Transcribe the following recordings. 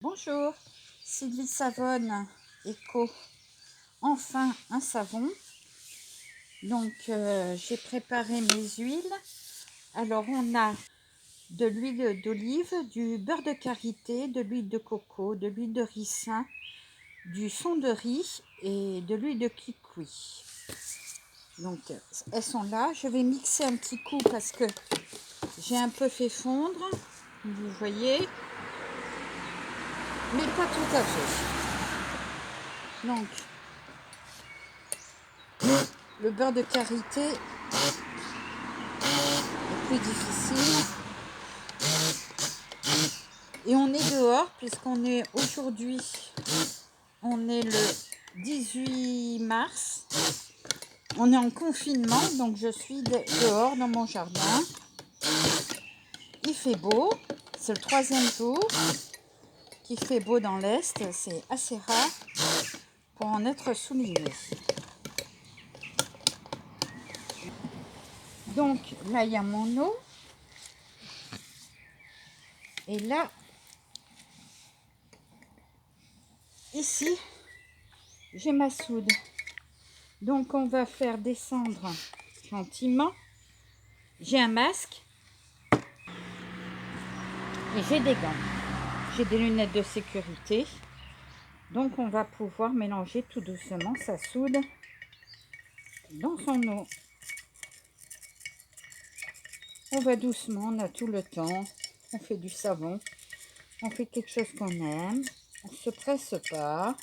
Bonjour, Sylvie Savonne Eco, enfin un savon. Donc j'ai préparé mes huiles. Alors on a de l'huile d'olive, du beurre de karité, de l'huile de coco, de l'huile de ricin, du son de riz et de l'huile de kikui. Donc elles sont là. Je vais mixer un petit coup parce que j'ai un peu fait fondre, vous voyez, mais pas tout à fait. Donc le beurre de karité est plus difficile. Et on est dehors puisqu'on est aujourd'hui, on est le 18 mars. On est en confinement, donc je suis dehors dans mon jardin. Il fait beau, c'est le 3e jour qu'il fait beau dans l'Est. C'est assez rare pour en être souligné. Donc là, il y a mon eau. Et là, ici, j'ai ma soude. Donc on va faire descendre gentiment. J'ai un masque et j'ai des gants. J'ai des lunettes de sécurité. Donc on va pouvoir mélanger tout doucement sa soude dans son eau. On va doucement, on a tout le temps. On fait du savon. On fait quelque chose qu'on aime. On ne se presse pas.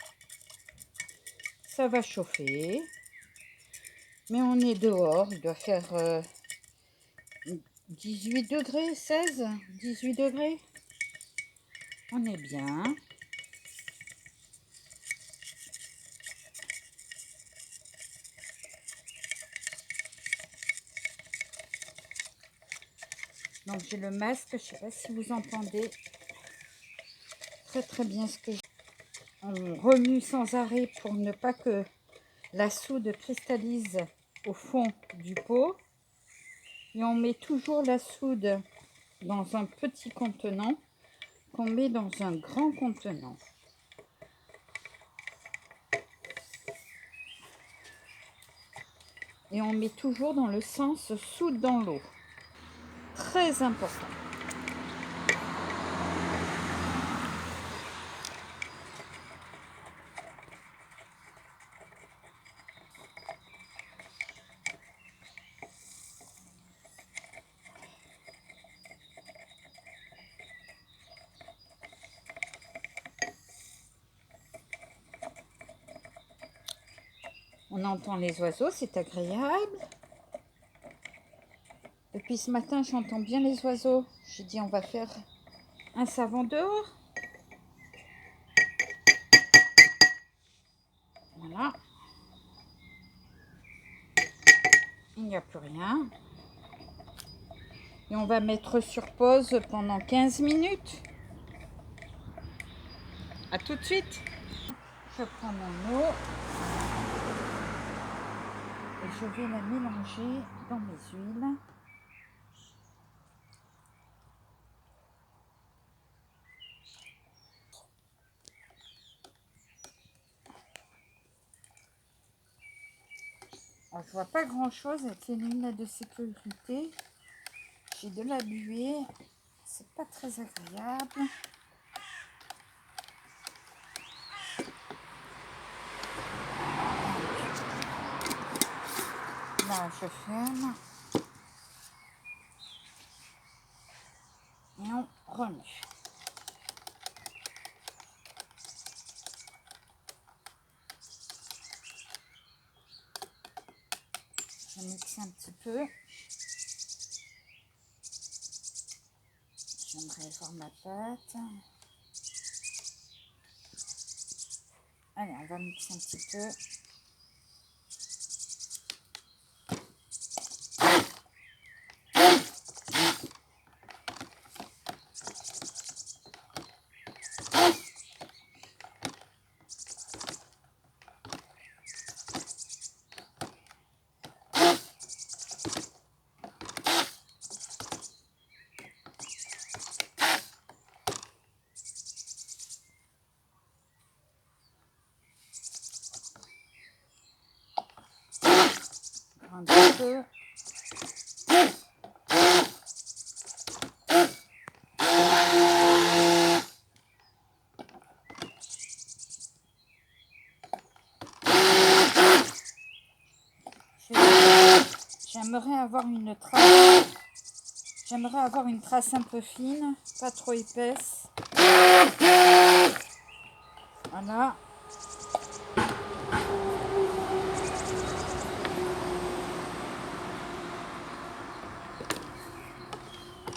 Ça va chauffer. Mais on est dehors. Il doit faire 18 degrés, 16, 18 degrés. On est bien. Donc j'ai le masque. Je ne sais pas si vous entendez très bien ce que je... On remue sans arrêt pour ne pas que la soude cristallise au fond du pot. Et on met toujours la soude dans un petit contenant qu'on met dans un grand contenant. Et on met toujours dans le sens soude dans l'eau. Très important. On entend les oiseaux, c'est agréable. Depuis ce matin, j'entends bien les oiseaux. J'ai dit, on va faire un savon dehors. Voilà. Il n'y a plus rien. Et on va mettre sur pause pendant 15 minutes. A tout de suite. Je prends mon eau et je vais la mélanger dans mes huiles. Alors, je vois pas grand chose avec les lunettes de sécurité. J'ai de la buée. C'est pas très agréable. Là, je ferme. Et on remue. Je mixe un petit peu. J'aimerais voir ma pâte. Allez, on va mixer un petit peu. peu. J'aimerais avoir une trace. J'aimerais avoir une trace un peu fine, pas trop épaisse. Voilà.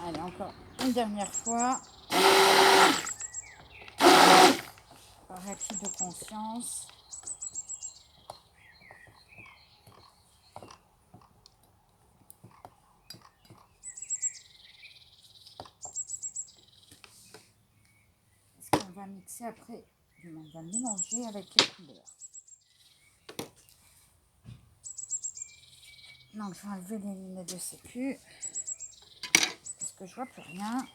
Allez, encore une dernière fois. Par acquis de conscience. Parce qu'on va mixer après. On va mélanger avec les couleurs. Donc je vais enlever les lunettes de sécu. Parce que je vois plus rien.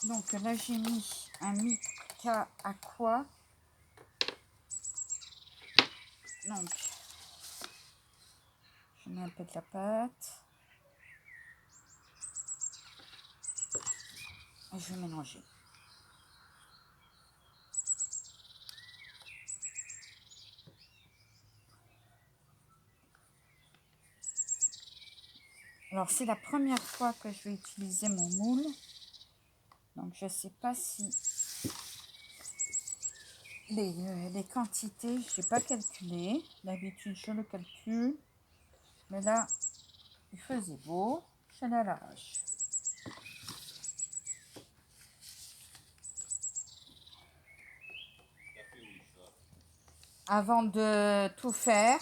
Donc là j'ai mis un mica aqua. Donc je mets un peu de la pâte. Et je vais mélanger. Alors c'est la première fois que je vais utiliser mon moule. Donc je ne sais pas si les quantités, je n'ai pas calculé. D'habitude je le calcule. Mais là, il faisait beau. Je l'ai à l'arrache. Avant de tout faire.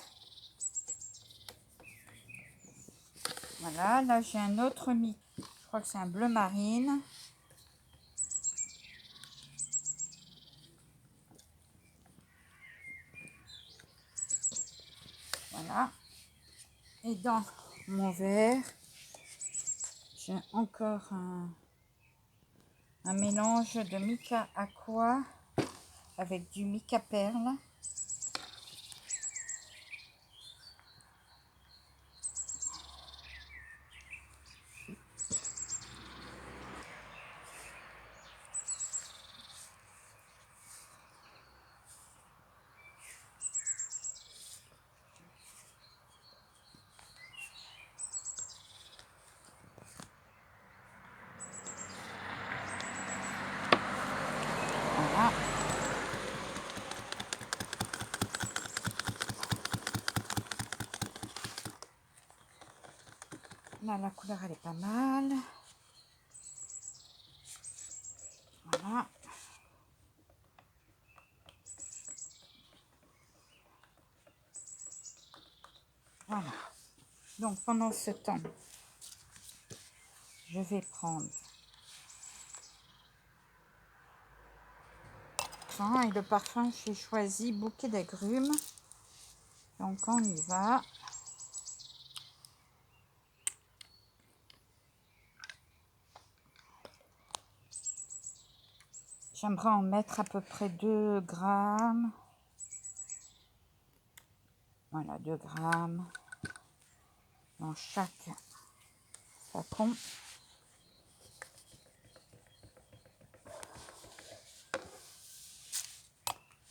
Voilà, là j'ai un autre mix. Je crois que c'est un bleu marine. Voilà. Et dans mon verre, j'ai encore un mélange de mica aqua avec du mica perle. Voilà. Là, la couleur, elle est pas mal. Voilà. Voilà. Donc, pendant ce temps, je vais prendre et le parfum, j'ai choisi bouquet d'agrumes. Donc, on y va. J'aimerais en mettre à peu près 2 grammes. Voilà, 2 grammes dans chaque flacon.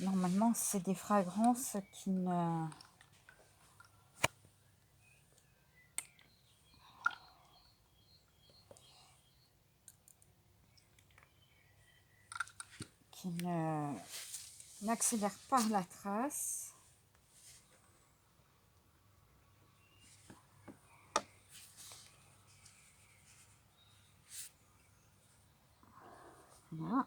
Normalement, c'est des fragrances qui ne... n'accélèrent pas la trace. Voilà.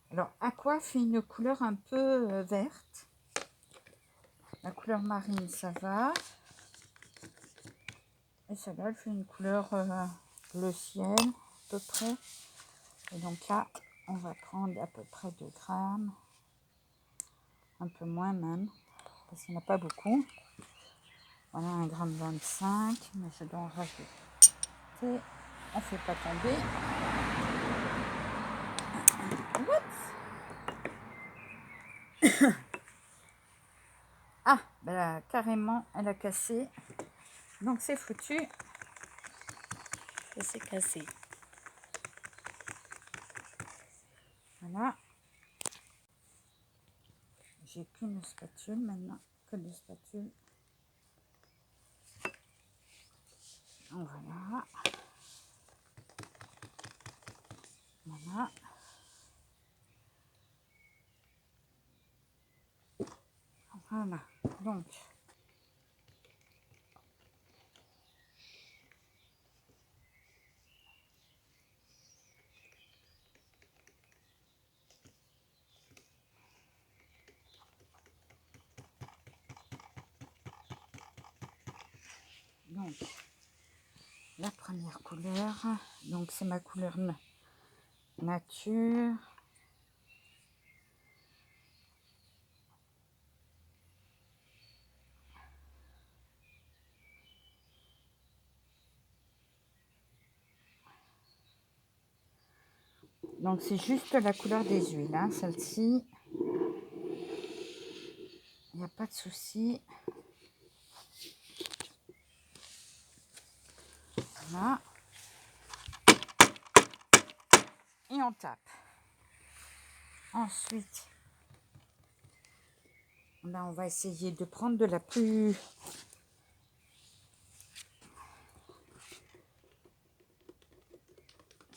Alors, aqua fait une couleur un peu verte. La couleur marine, ça va. Et celle-là, elle fait une couleur bleu ciel, à peu près. Et donc là, on va prendre à peu près 2 grammes. un peu moins même, parce qu'il n'y en a pas beaucoup. Voilà, 1,25 g, mais je dois en rajouter. On ne fait pas tomber. Ah, ben là, carrément, elle a cassé. Donc c'est foutu. Ça s'est cassé. Voilà. J'ai qu'une spatule maintenant, que deux spatules. Voilà. Voilà. Voilà. Donc, la première couleur, donc c'est ma couleur nature. Donc c'est juste la couleur des huiles, hein, celle-ci. Il n'y a pas de souci. Voilà. Et on tape. Ensuite, là, on va essayer de prendre de la plus...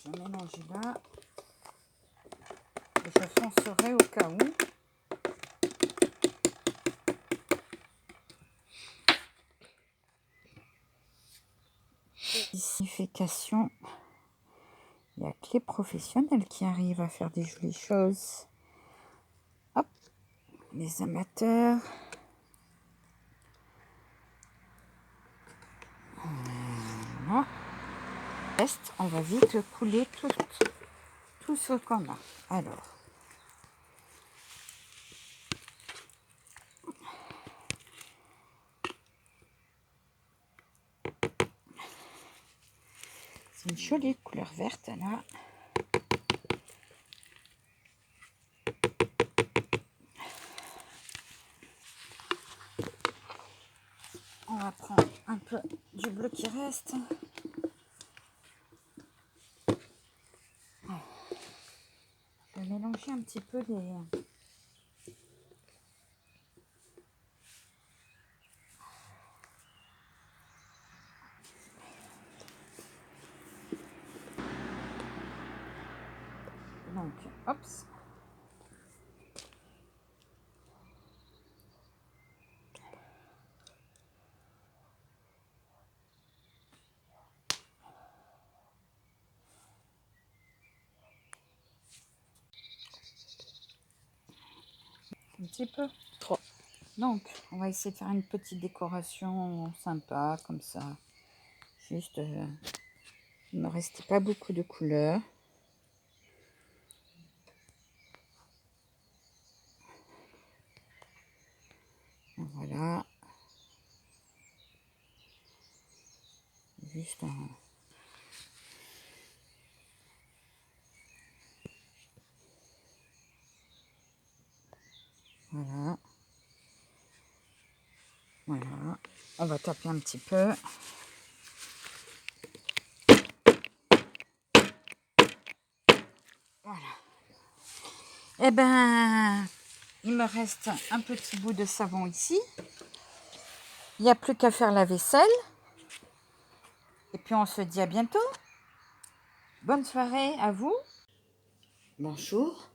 Je vais mélanger là. Et je foncerai au cas où. Signification. Il n'y a que les professionnels qui arrivent à faire des jolies choses. Hop, les amateurs. Voilà. On va vite couler tout ce qu'on a. Alors, c'est une jolie couleur verte là. On va prendre un peu du bleu qui reste. Je vais mélanger un petit peu les... Donc, hop. Un petit peu. Trop. Donc, on va essayer de faire une petite décoration sympa, comme ça. Juste, il ne me restait pas beaucoup de couleurs. Voilà. Juste un... Voilà. Voilà. On va taper un petit peu. Voilà. Eh ben, il me reste un petit bout de savon ici. Il n'y a plus qu'à faire la vaisselle. Et puis on se dit à bientôt. Bonne soirée à vous. Bonjour.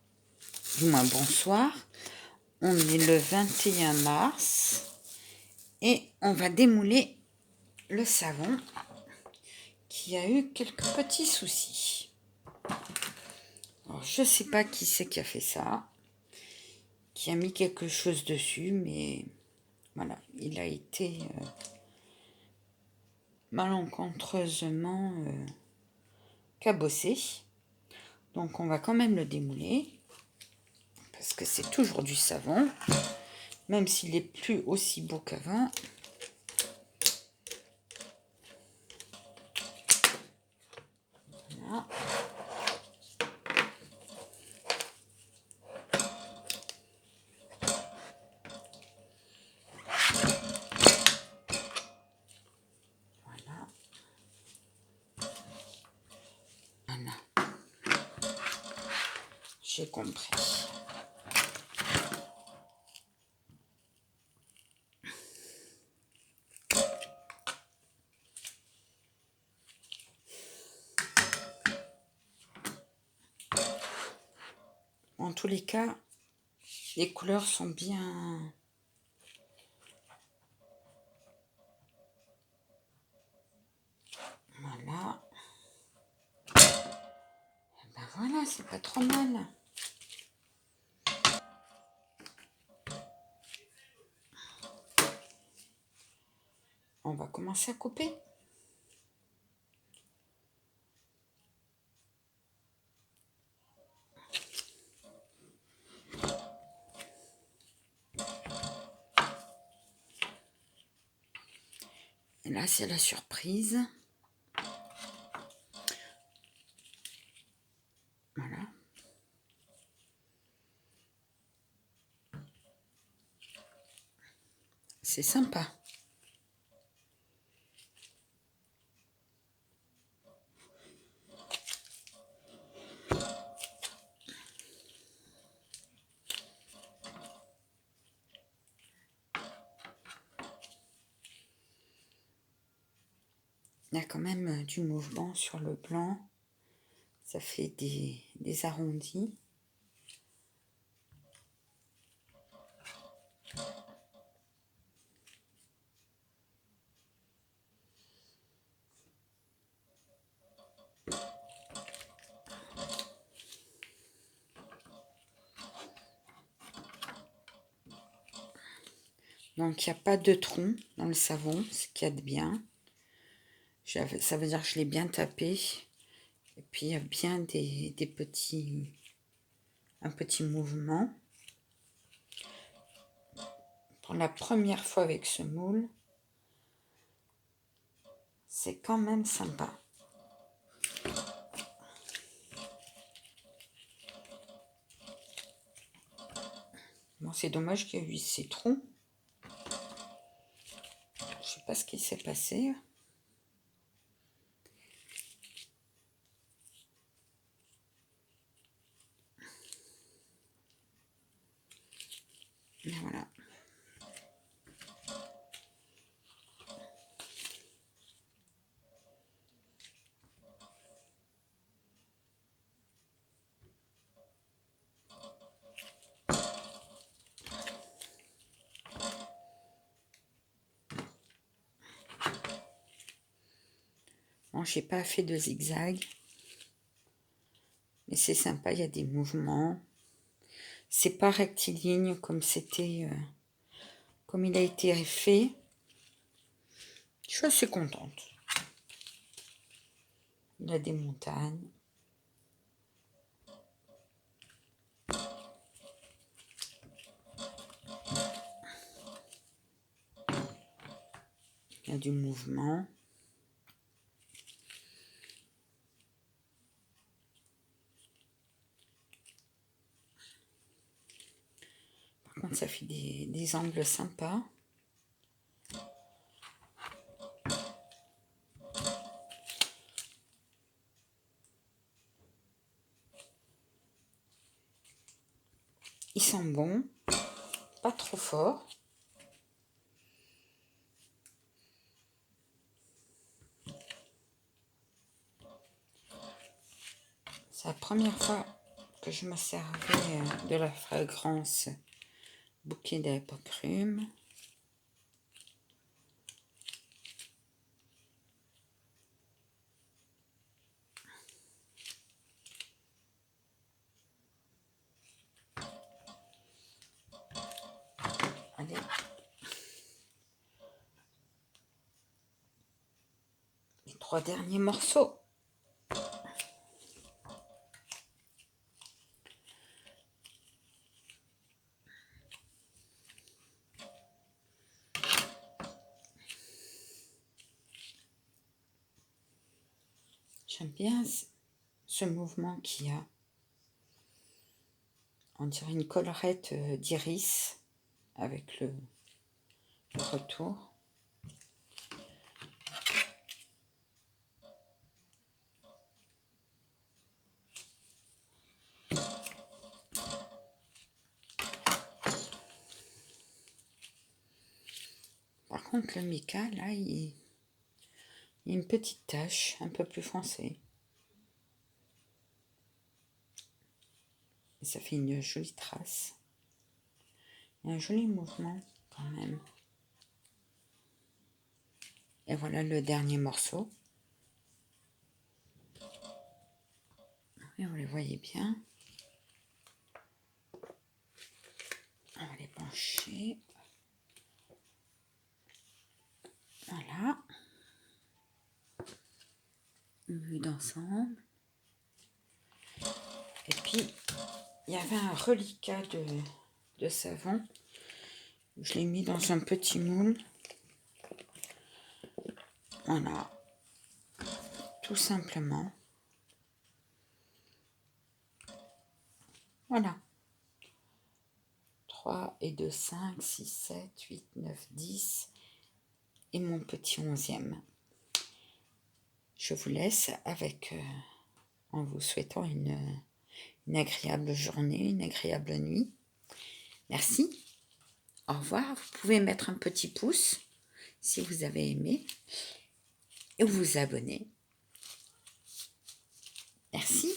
Du moins bonsoir. On est le 21 mars. Et on va démouler le savon qui a eu quelques petits soucis. Alors, je ne sais pas qui c'est qui a fait ça. Qui a mis quelque chose dessus. Mais voilà, il a été... malencontreusement cabossé. Donc on va quand même le démouler parce que c'est toujours du savon, même s'il n'est plus aussi beau qu'avant. Voilà. Voilà. Voilà. J'ai compris. En tous les cas, les couleurs sont bien... Voilà. Et ben voilà, c'est pas trop mal. On va commencer à couper. Et là, c'est la surprise. Voilà. C'est sympa. Il y a quand même du mouvement sur le blanc. Ça fait des arrondis. Donc, il n'y a pas de tronc dans le savon, ce qu'il y a de bien. Ça veut dire que je l'ai bien tapé. Et puis, il y a bien un petit mouvement. Pour la première fois avec ce moule, c'est quand même sympa. Bon, c'est dommage qu'il y ait eu ces trous. Je sais pas ce qui s'est passé. Mais voilà. Bon, j'ai pas fait de zigzag. Mais c'est sympa, il y a des mouvements. C'est pas rectiligne comme c'était... comme il a été fait. Je suis assez contente. Il y a des montagnes. Il y a du mouvement. Par contre, ça fait des angles sympas. Ils sont bons. Pas trop forts. C'est la première fois que je me servais de la fragrance bouquet d'apocrume. Allez. Les 3 derniers morceaux. J'aime bien ce mouvement qu'il y a. On dirait une collerette d'iris avec le retour. Par contre, le mica, là, il y a une petite tache un peu plus foncée. Et ça fait une jolie trace. Et un joli mouvement quand même. Et voilà le dernier morceau. Et vous les voyez bien. On va les pencher. Voilà. Vue d'ensemble. Et puis, il y avait un reliquat de savon. Je l'ai mis dans un petit moule. Voilà. Tout simplement. Voilà. 3 et 2, 5, 6, 7, 8, 9, 10. Et mon petit 11e. Je vous laisse avec, en vous souhaitant une agréable journée, une agréable nuit. Merci. Au revoir. Vous pouvez mettre un petit pouce si vous avez aimé et vous abonner. Merci.